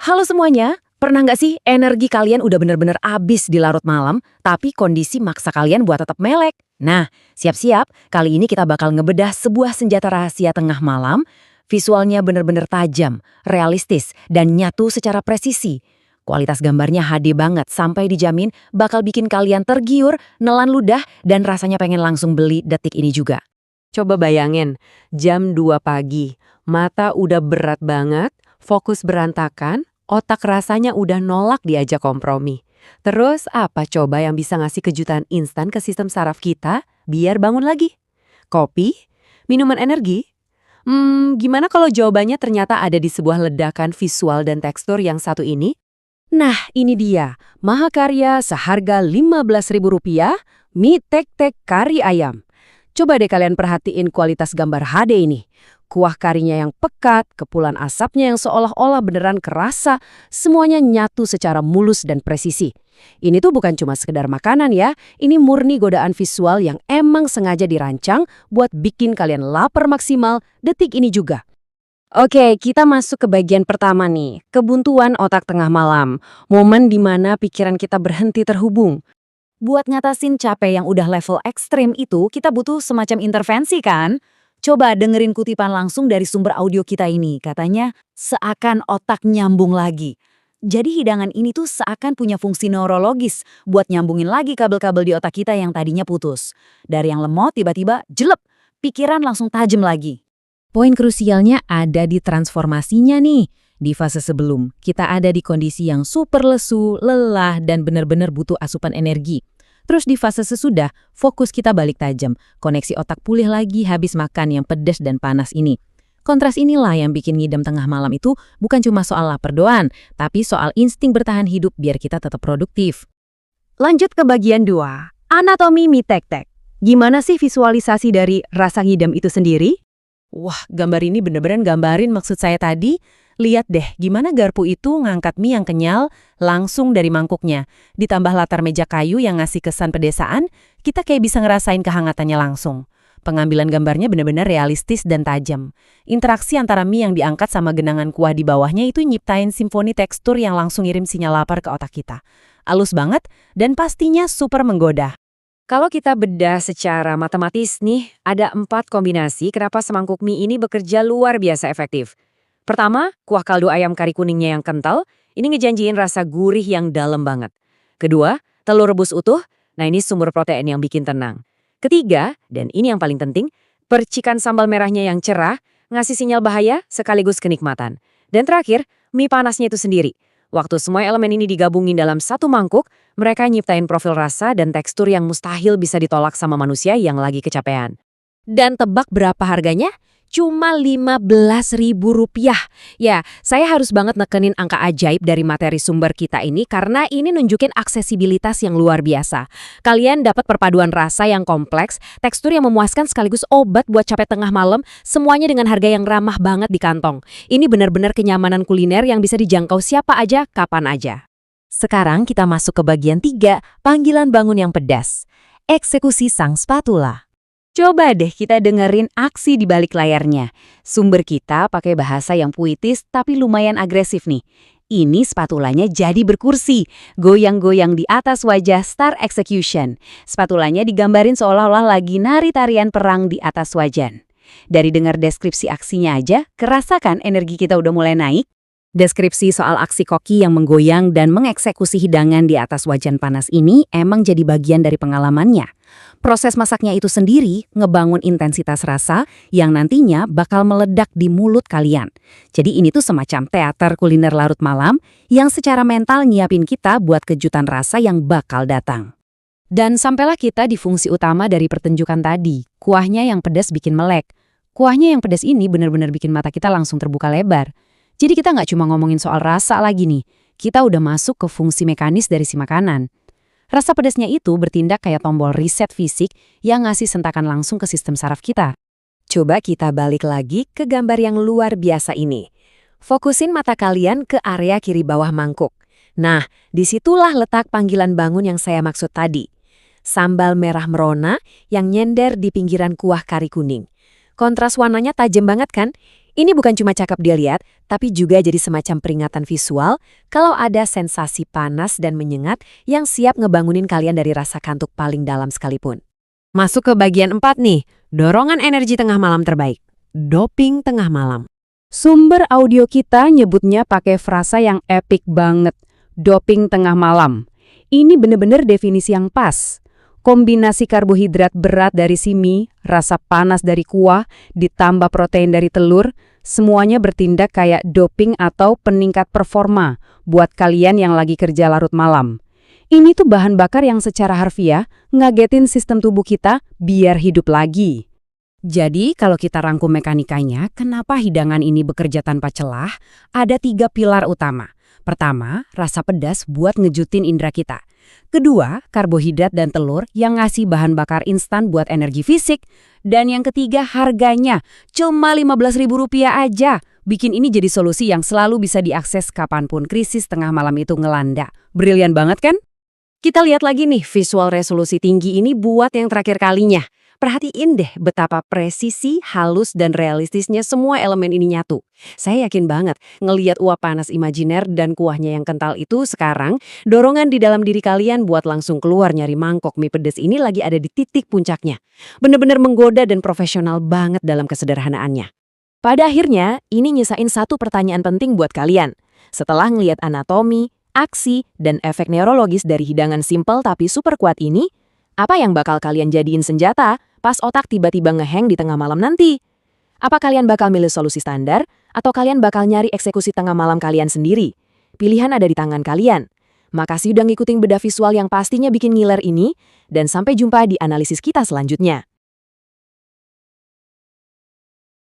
Halo semuanya, pernah nggak sih energi kalian udah bener-bener abis di larut malam, tapi kondisi maksa kalian buat tetap melek? Nah, siap-siap, kali ini kita bakal ngebedah sebuah senjata rahasia tengah malam, visualnya bener-bener tajam, realistis, dan nyatu secara presisi. Kualitas gambarnya HD banget, sampai dijamin bakal bikin kalian tergiur, nelan ludah, dan rasanya pengen langsung beli detik ini juga. Coba bayangin, jam 2 pagi, mata udah berat banget, fokus berantakan, otak rasanya udah nolak diajak kompromi. Terus apa coba yang bisa ngasih kejutan instan ke sistem saraf kita biar bangun lagi? Kopi? Minuman energi? Gimana kalau jawabannya ternyata ada di sebuah ledakan visual dan tekstur yang satu ini? Nah, ini dia, mahakarya seharga Rp15.000, mie tek-tek kari ayam. Coba deh kalian perhatiin kualitas gambar HD ini. Kuah karinya yang pekat, kepulan asapnya yang seolah-olah beneran kerasa, semuanya nyatu secara mulus dan presisi. Ini tuh bukan cuma sekedar makanan ya, ini murni godaan visual yang emang sengaja dirancang buat bikin kalian lapar maksimal detik ini juga. Oke, kita masuk ke bagian pertama nih, kebuntuan otak tengah malam. Momen di mana pikiran kita berhenti terhubung. Buat ngatasin capek yang udah level ekstrim itu, kita butuh semacam intervensi kan? Coba dengerin kutipan langsung dari sumber audio kita ini. Katanya, seakan otak nyambung lagi. Jadi hidangan ini tuh seakan punya fungsi neurologis buat nyambungin lagi kabel-kabel di otak kita yang tadinya putus. Dari yang lemot tiba-tiba jelep, pikiran langsung tajam lagi. Poin krusialnya ada di transformasinya nih. Di fase sebelum, kita ada di kondisi yang super lesu, lelah, dan benar-benar butuh asupan energi. Terus di fase sesudah, fokus kita balik tajam. Koneksi otak pulih lagi habis makan yang pedas dan panas ini. Kontras inilah yang bikin ngidam tengah malam itu bukan cuma soal lapar doang, tapi soal insting bertahan hidup biar kita tetap produktif. Lanjut ke bagian 2, anatomi mie tek-tek. Gimana sih visualisasi dari rasa ngidam itu sendiri? Wah, gambar ini bener-bener gambarin maksud saya tadi. Lihat deh gimana garpu itu ngangkat mie yang kenyal langsung dari mangkuknya. Ditambah latar meja kayu yang ngasih kesan pedesaan, kita kayak bisa ngerasain kehangatannya langsung. Pengambilan gambarnya benar-benar realistis dan tajam. Interaksi antara mie yang diangkat sama genangan kuah di bawahnya itu nyiptain simfoni tekstur yang langsung ngirim sinyal lapar ke otak kita. Halus banget dan pastinya super menggoda. Kalau kita bedah secara matematis nih, ada 4 kombinasi kenapa semangkuk mie ini bekerja luar biasa efektif. Pertama, kuah kaldu ayam kari kuningnya yang kental, ini ngejanjiin rasa gurih yang dalam banget. Kedua, telur rebus utuh, nah ini sumber protein yang bikin tenang. Ketiga, dan ini yang paling penting, percikan sambal merahnya yang cerah, ngasih sinyal bahaya sekaligus kenikmatan. Dan terakhir, mie panasnya itu sendiri. Waktu semua elemen ini digabungin dalam satu mangkuk, mereka nyiptain profil rasa dan tekstur yang mustahil bisa ditolak sama manusia yang lagi kecapean. Dan tebak berapa harganya? Cuma Rp15.000. Ya, saya harus banget nekenin angka ajaib dari materi sumber kita ini karena ini nunjukin aksesibilitas yang luar biasa. Kalian dapat perpaduan rasa yang kompleks, tekstur yang memuaskan sekaligus obat buat capek tengah malam, semuanya dengan harga yang ramah banget di kantong. Ini benar-benar kenyamanan kuliner yang bisa dijangkau siapa aja, kapan aja. Sekarang kita masuk ke bagian 3, panggilan bangun yang pedas. Eksekusi sang spatula. Coba deh kita dengerin aksi di balik layarnya. Sumber kita pakai bahasa yang puitis tapi lumayan agresif nih. Ini spatulanya jadi berkursi, goyang-goyang di atas wajah Star Execution. Spatulanya digambarin seolah-olah lagi nari tarian perang di atas wajan. Dari dengar deskripsi aksinya aja, kerasakan energi kita udah mulai naik? Deskripsi soal aksi koki yang menggoyang dan mengeksekusi hidangan di atas wajan panas ini emang jadi bagian dari pengalamannya. Proses masaknya itu sendiri ngebangun intensitas rasa yang nantinya bakal meledak di mulut kalian. Jadi ini tuh semacam teater kuliner larut malam yang secara mental nyiapin kita buat kejutan rasa yang bakal datang. Dan sampailah kita di fungsi utama dari pertunjukan tadi, kuahnya yang pedas bikin melek. Kuahnya yang pedas ini benar-benar bikin mata kita langsung terbuka lebar. Jadi kita nggak cuma ngomongin soal rasa lagi nih, kita udah masuk ke fungsi mekanis dari si makanan. Rasa pedasnya itu bertindak kayak tombol reset fisik yang ngasih sentakan langsung ke sistem saraf kita. Coba kita balik lagi ke gambar yang luar biasa ini. Fokusin mata kalian ke area kiri bawah mangkuk. Nah, disitulah letak panggilan bangun yang saya maksud tadi. Sambal merah merona yang nyender di pinggiran kuah kari kuning. Kontras warnanya tajam banget kan? Ini bukan cuma cakep dilihat, tapi juga jadi semacam peringatan visual kalau ada sensasi panas dan menyengat yang siap ngebangunin kalian dari rasa kantuk paling dalam sekalipun. Masuk ke bagian 4 nih, dorongan energi tengah malam terbaik. Doping tengah malam. Sumber audio kita nyebutnya pakai frasa yang epik banget, doping tengah malam. Ini bener-bener definisi yang pas. Kombinasi karbohidrat berat dari si mie, rasa panas dari kuah, ditambah protein dari telur, semuanya bertindak kayak doping atau peningkat performa buat kalian yang lagi kerja larut malam. Ini tuh bahan bakar yang secara harfiah ngagetin sistem tubuh kita biar hidup lagi. Jadi kalau kita rangkum mekanikanya, kenapa hidangan ini bekerja tanpa celah? Ada 3 pilar utama. Pertama, rasa pedas buat ngejutin indera kita. Kedua, karbohidrat dan telur yang ngasih bahan bakar instan buat energi fisik. Dan yang ketiga, harganya cuma Rp15.000 aja. Bikin ini jadi solusi yang selalu bisa diakses kapanpun krisis tengah malam itu ngelanda. Brilian banget kan? Kita lihat lagi nih visual resolusi tinggi ini buat yang terakhir kalinya. Perhatiin deh betapa presisi, halus, dan realistisnya semua elemen ini nyatu. Saya yakin banget ngeliat uap panas imajiner dan kuahnya yang kental itu sekarang, dorongan di dalam diri kalian buat langsung keluar nyari mangkok mie pedes ini lagi ada di titik puncaknya. Bener-bener menggoda dan profesional banget dalam kesederhanaannya. Pada akhirnya, ini nyisain satu pertanyaan penting buat kalian. Setelah ngeliat anatomi, aksi, dan efek neurologis dari hidangan simpel tapi super kuat ini, apa yang bakal kalian jadiin senjata pas otak tiba-tiba ngeheng di tengah malam nanti? Apa kalian bakal milih solusi standar, atau kalian bakal nyari eksekusi tengah malam kalian sendiri? Pilihan ada di tangan kalian. Makasih udah ngikutin bedah visual yang pastinya bikin ngiler ini, dan sampai jumpa di analisis kita selanjutnya.